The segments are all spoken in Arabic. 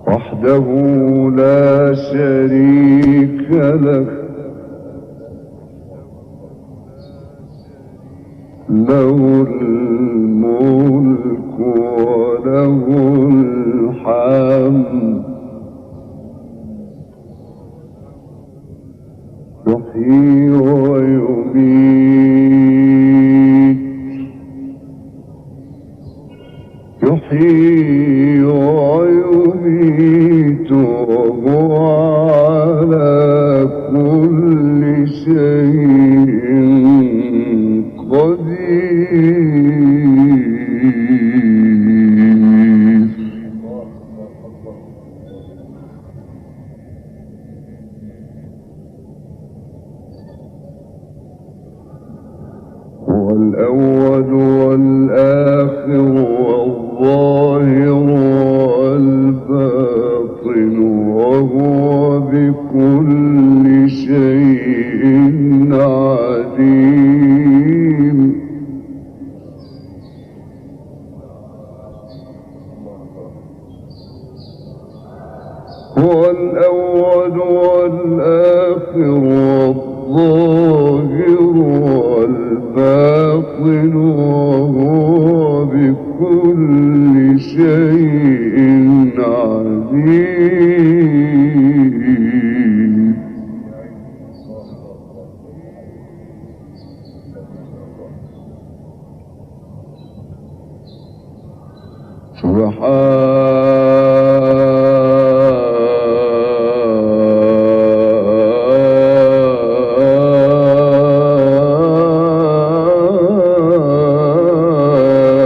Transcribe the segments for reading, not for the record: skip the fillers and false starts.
وحده لا شريك له له الملك وله الحمد يحيي ويميت يحيي ويميت وهو على كل شيء قدير. هو الأول والآخر والظاهر والباطن وهو بكل شيء عليم. هو الأول والآخر والظاهر والباطن وهو بكل شيء عليم.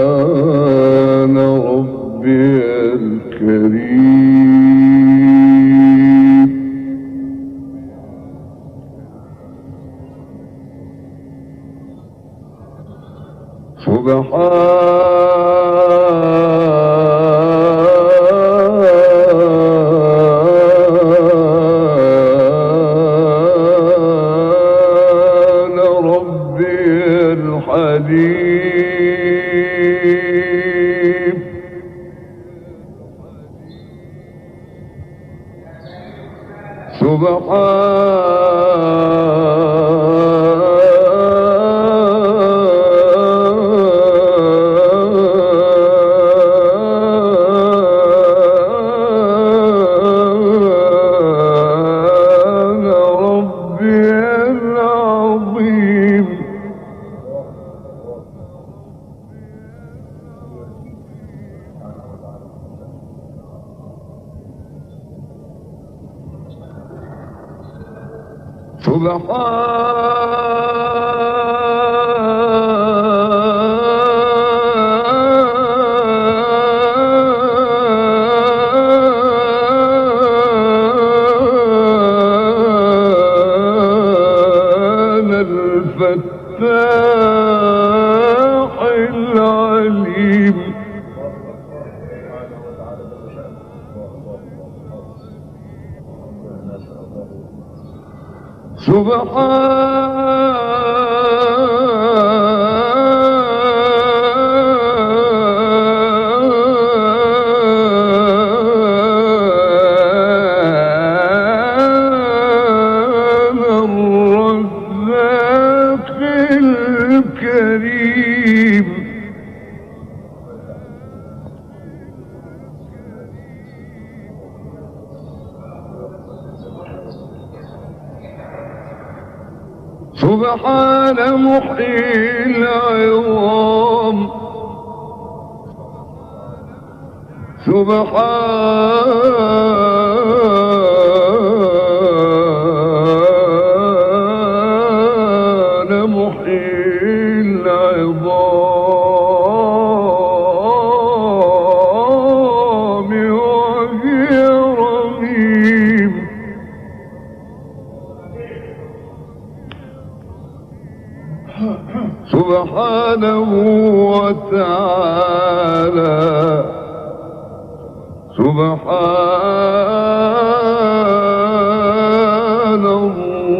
سبحان ربي الكريم. سبحان ربي الحليم. سبحان الفتاح العليم. سبحان محيي العظام سبحان محيي العظام وهي رميم سبحانه وتعالى سبحان الله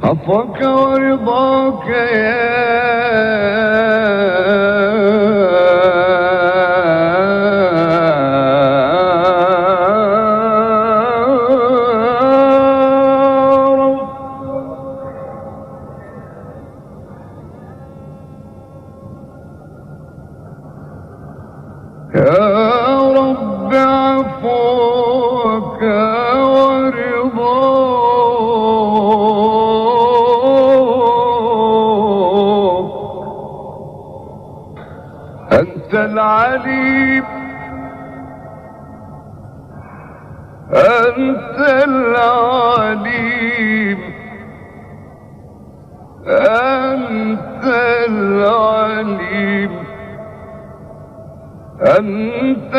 عفوك ورضاك يا رب عفوك ورضاك أنت العليم أنت العليم أنت العليم أنت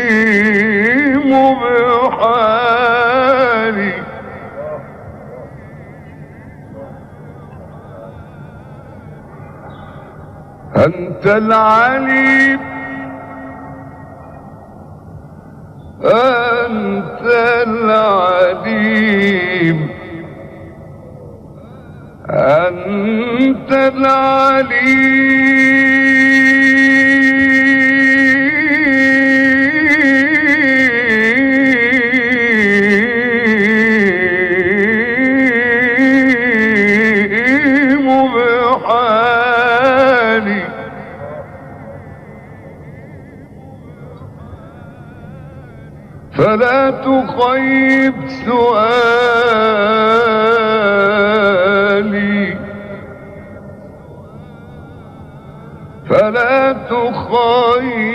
العليم بحالي أنت العليم أنت العليم أنت العليم بحالي فلا تخيب سؤالي فلا تخيب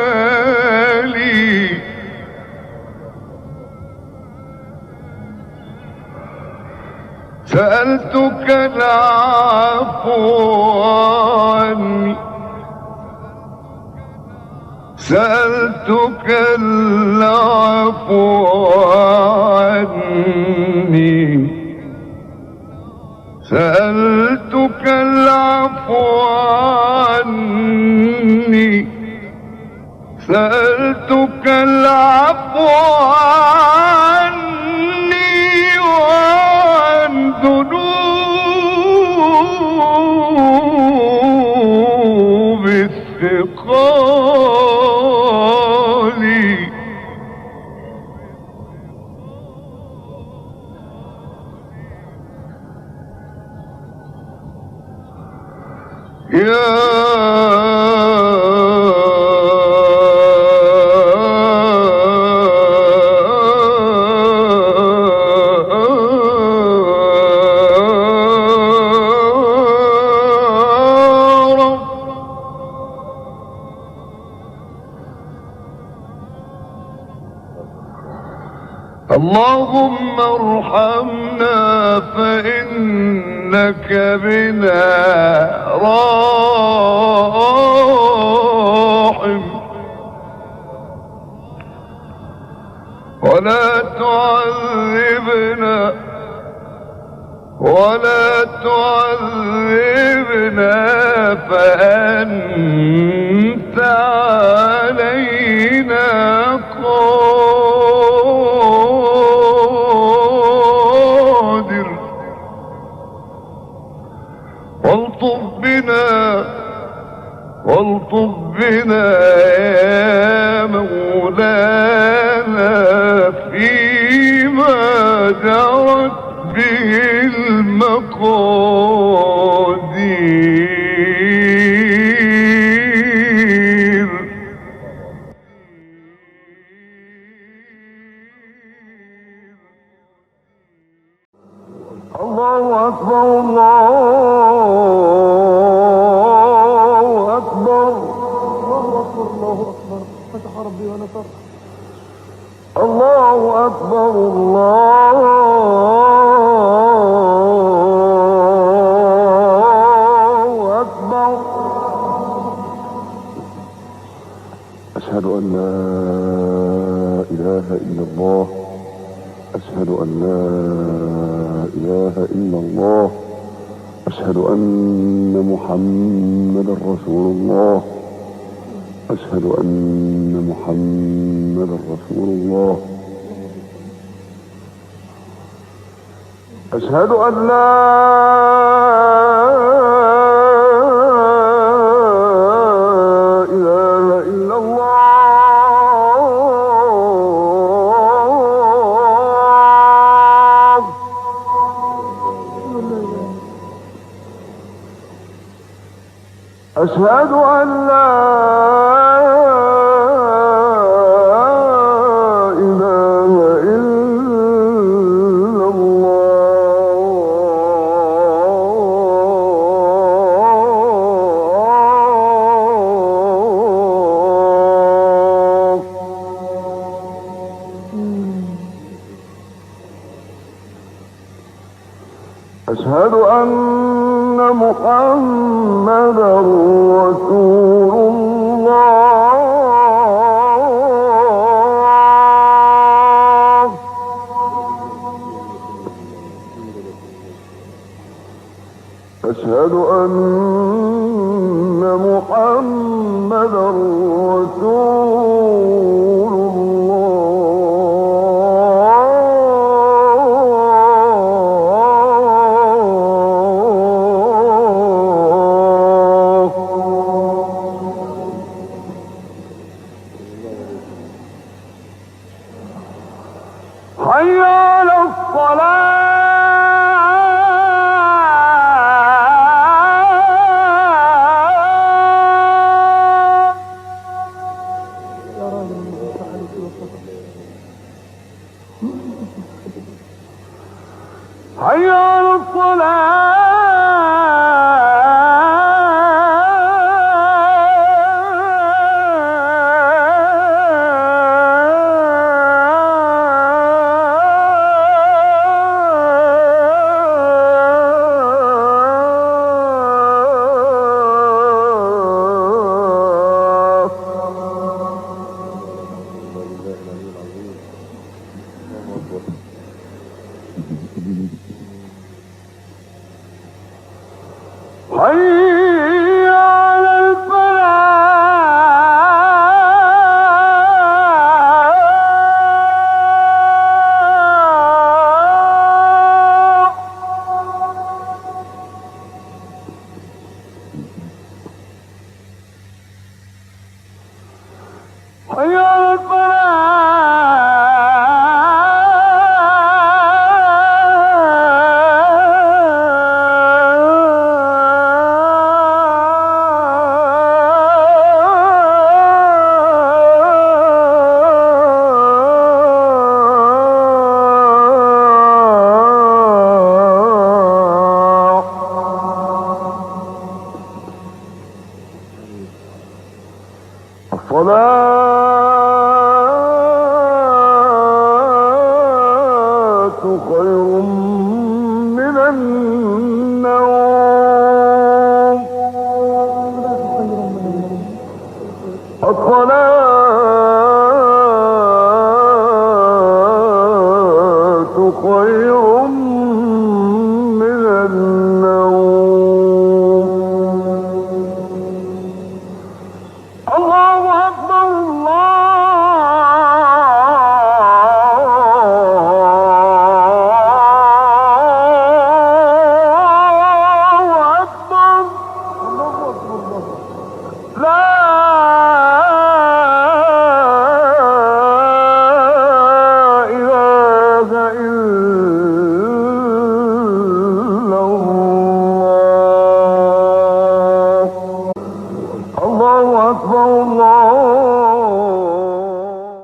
سؤالي سألتك العفو عني سألتك العفو عني سألتك العفو عني سألتك العفو عني وعن ذنوب الثقال اللهم ارحمنا فإنك بنا راحم ولا تعذبنا فأنت علينا قادر مولانا فيما جرت به المقادير. الله أكبر الله أكبر الله أكبر فتح ربي ونصر. الله أكبر الله أكبر. أشهد أن لا إله إلا الله. أشهد أن لا إله إلا الله. أشهد أن محمدا رسول الله. أشهد أن محمدا رسول الله. أشهد أن لا إله إلا الله. أشهد أن لا إله إلا الله. أشهد أن محمدا رسول الله. أشهد أن محمدا رسول حي على الصلاة. يا راجل فتح عليك وفتح. حي على الصلاة. حي على الفلاح. حي على الصلاة خير من النوم. الصلاة خير